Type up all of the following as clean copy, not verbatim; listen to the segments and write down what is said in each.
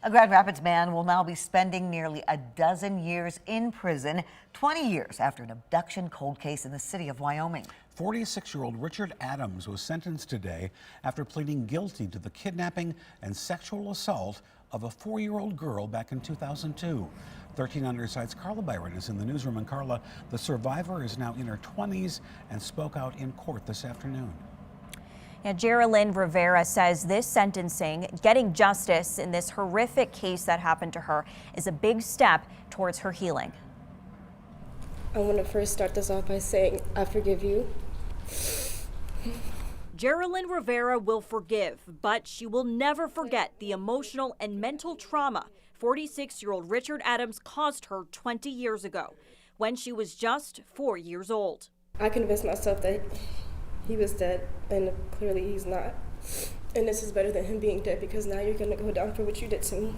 A Grand Rapids man will now be spending nearly a dozen years in prison, 20 years after an abduction cold case in the City of Wyoming. 46-year-old Richard Adams was sentenced today after pleading guilty to the kidnapping and sexual assault of a 4-year-old girl back in 2002. 13 Under Side's Carla Byron is in the newsroom. And Carla, the survivor is now in her 20s and spoke out in court this afternoon. Geraldine Rivera says this sentencing, getting justice in this horrific case that happened to her, is a big step towards her healing. I want to first start this off by saying, I forgive you. Geraldine Rivera will forgive, but she will never forget the emotional and mental trauma 46-year-old Richard Adams caused her 20 years ago, when she was just 4 years old. I convinced myself that he was dead, and clearly he's not. And this is better than him being dead, because now you're going to go down for what you did to me.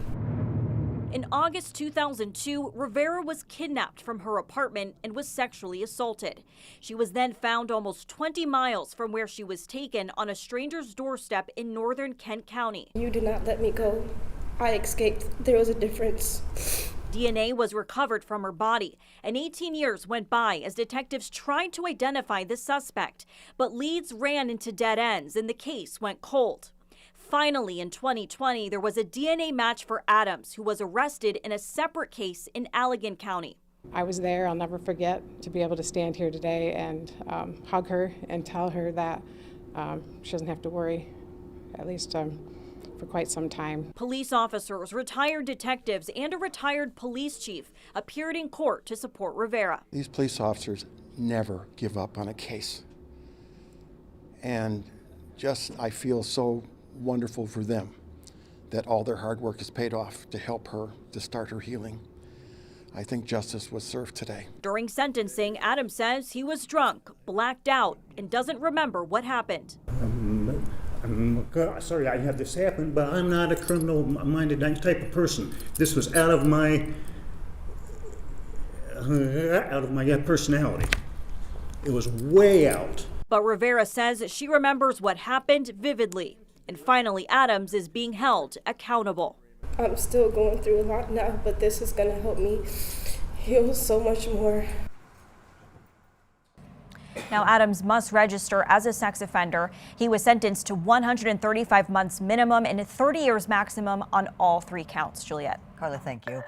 In August 2002, Rivera was kidnapped from her apartment and was sexually assaulted. She was then found almost 20 miles from where she was taken on a stranger's doorstep in northern Kent County. You did not let me go. I escaped. There was a difference. DNA was recovered from her body, and 18 years went by as detectives tried to identify the suspect. But leads ran into dead ends and the case went cold. Finally, in 2020, there was a DNA match for Adams, who was arrested in a separate case in Allegan County. I was there. I'll never forget to be able to stand here today and hug her and tell her that she doesn't have to worry, at least for quite some time. Police officers, retired detectives, and a retired police chief appeared in court to support Rivera. These police officers never give up on a case. And I feel so wonderful for them that all their hard work is paid off to help her to start her healing. I think justice was served today. During sentencing, Adams says he was drunk, blacked out, and doesn't remember what happened. I'm sorry I had this happen, but I'm not a criminal-minded type of person. This was out of my personality. It was way out. But Rivera says she remembers what happened vividly. And finally, Adams is being held accountable. I'm still going through a lot now, but this is going to help me heal so much more. Now, Adams must register as a sex offender. He was sentenced to 135 months minimum and 30 years maximum on all 3 counts. Juliet. Carla, thank you.